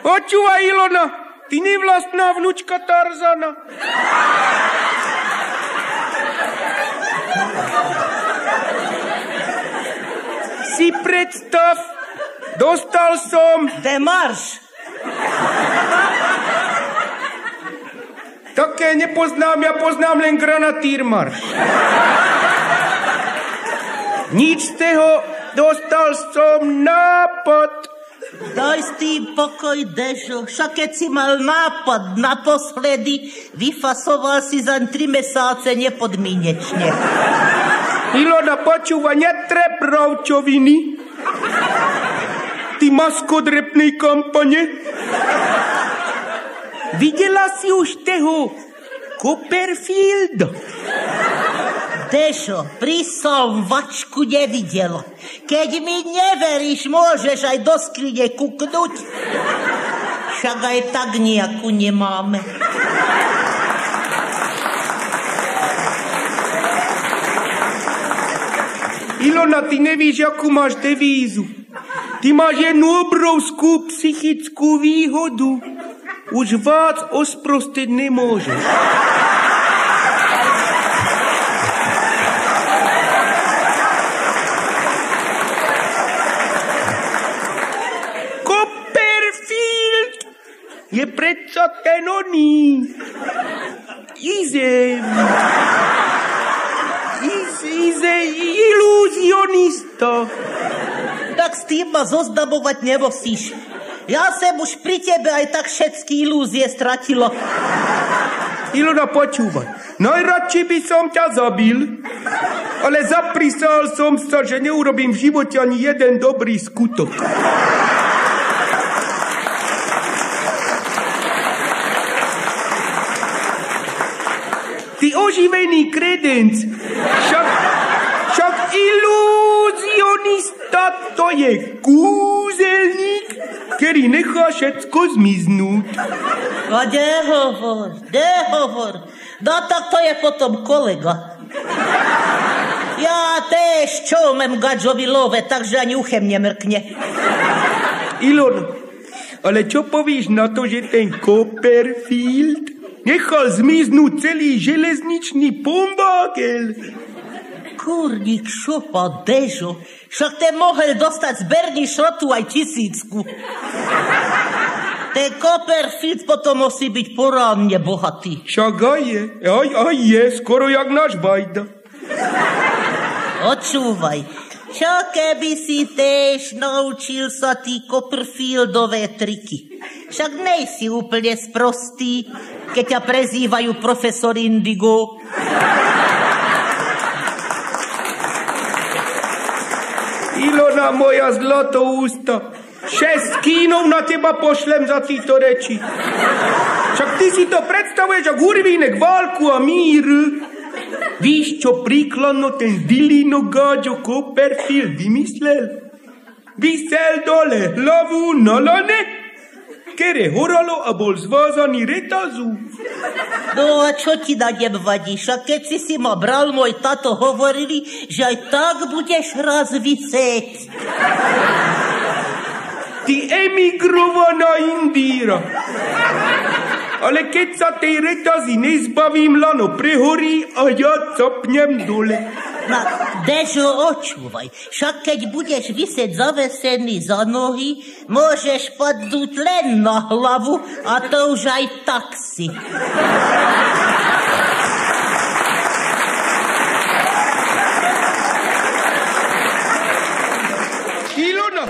Počúvaj, Ilona, ty nevlastná vnučka Tarzana. Si predstav, dostal som... Demarš. Také nepoznám, ja poznám len granatírmarš. Nič z toho, dostal som nápad. Daj s tým pokoj, Dežo. Však keď si mal nápad naposledy, vyfasoval si za 3 mesáce nepodmienečne. Ilona, počúva, netreb rovčoviny. Ty maskot repnej kampane. Videla si už toho Copperfielda? Dešo, prísom vačku nevidela. Keď mi neveríš, môžeš aj do skrine kuknúť. Však aj tak nejakú nemáme. Ilona, ty nevíš, akú máš devízu. Ty máš jednu obrovskú psychickú výhodu. Už vás osprostiť nemôžeš. Copperfield je predsa ten oný. Ilúzionista. Tak s tým ma zoznabovať nemusíš. Ja sem už pri tebe aj tak všetky ilúzie stratilo. Ilona, počúvaj. Najradšej by som ťa zabil, ale zaprísal som sa, že neurobím v živote ani jeden dobrý skutok. Ty oživený kredenc, však ilúzionista to je kúzelník, ktorý nechá všetko zmiznúť. A nehovor. No tak to je potom kolega. Ja tež čomem gadžovi love, takže ani uchem nemrkne. Ilona, ale čo povíš na to, že ten Copperfield nechal zmiznúť celý železničný pombágel? Kurník šopa, Dežo. Však ten mohol dostať zberní šrotu aj 1000. Ten Copperfield potom musí byť porávne bohatý. Však aj je, skoro jak náš Bajda. Očúvaj, čo keby si tež naučil sa tí Copperfieldové triky? Však nejsi úplne sprostý, keď ťa prezývajú profesor Indigo. Ilona, moja zlatoústa, 6 kínov na teba pošlem za títo reči. Však ty si to predstavuješ ako hurvínek válku a mír. Víš, čo príkladno ten Dilino Gáďo Copperfield vymyslel? Vysel dole hlavu na lane, kere horalo a bol zvázaný retazu. No a čo ti na nem vadí? Však keď si ma bral, môj tato hovorili, že aj tak budeš raz vysieť. Ty emigrovaná Indíra. Ale keď sa tej retazy nezbavím, lano prehorí a ja capnem dole. No, Dežo, očúvaj. Však keď budeš vysieť zavesený za nohy, môžeš padnúť len na hlavu a to už aj taxi. Ilona,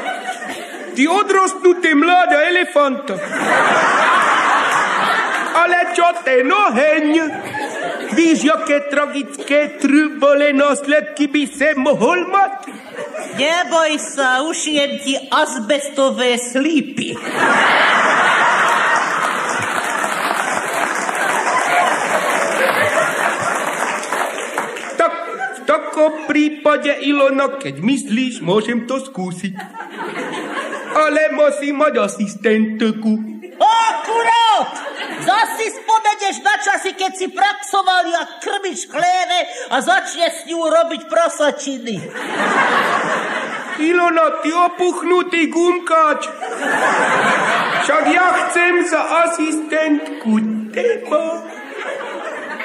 ty odrostnuté mláda elefanta. Ale čo ten oheň? Víš, jaké tragické trvale následky by se mohol mať? Neboj sa, ušijem ti azbestové slípy. Tak v takom prípade, Ilona, keď myslíš, môžem to skúsiť. Ale musím mať asistentku. Akurát! Zasi spomeneš na časy, keď si praxoval jak krmič chléve a začne s ňou robiť prasačiny. Ilona, ty opuchnutý gumkáč. Však ja chcem za asistentku teba.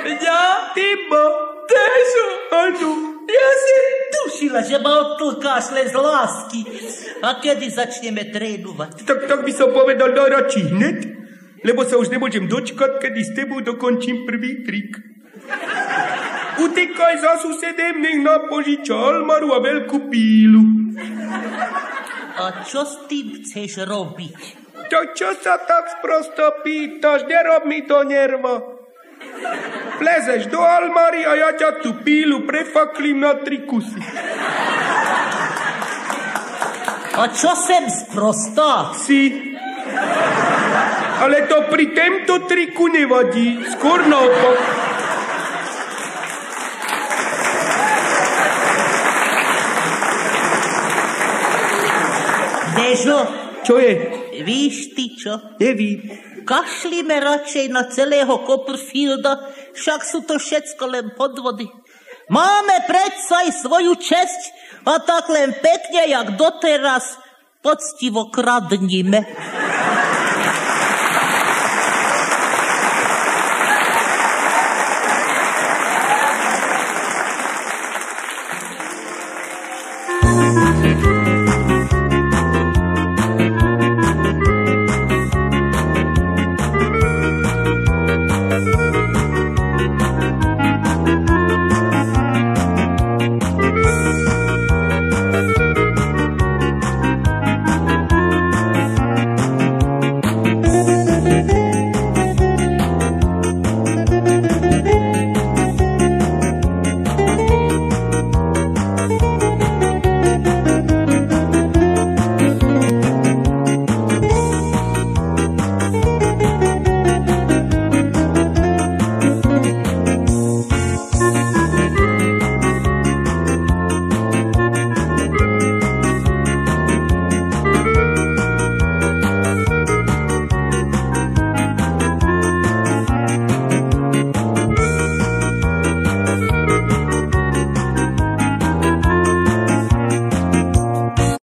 Ja? Teba. Dežo. Áno. Ja si tušila, že ma odtlkáš len z lásky. A kedy začneme trénovať? Tak by som povedal najradšej hned, lebo sa už nemôžem dočkať, kedy s tebou dokončím prvý trik. Utekaj za susedem, nech nám požiča almaru a veľkú pílu. A čo s tým chceš robiť? To čo sa tak sprosto pýtaš? Nerob mi to nervo. Vlezeš do almary a ja ťa tú pílu prefaklím na 3 kusy. A čo sem sprostá? Si. Ale to pri tomto triku nevadí. Skôr naopak. Dežo. Čo je? Víš ty čo? Nevím. Kašlíme radšej na celého Copperfielda, však sú to všetko len podvody. Máme predsa aj svoju česť a tak len pekne, jak doteraz, poctivo kradníme.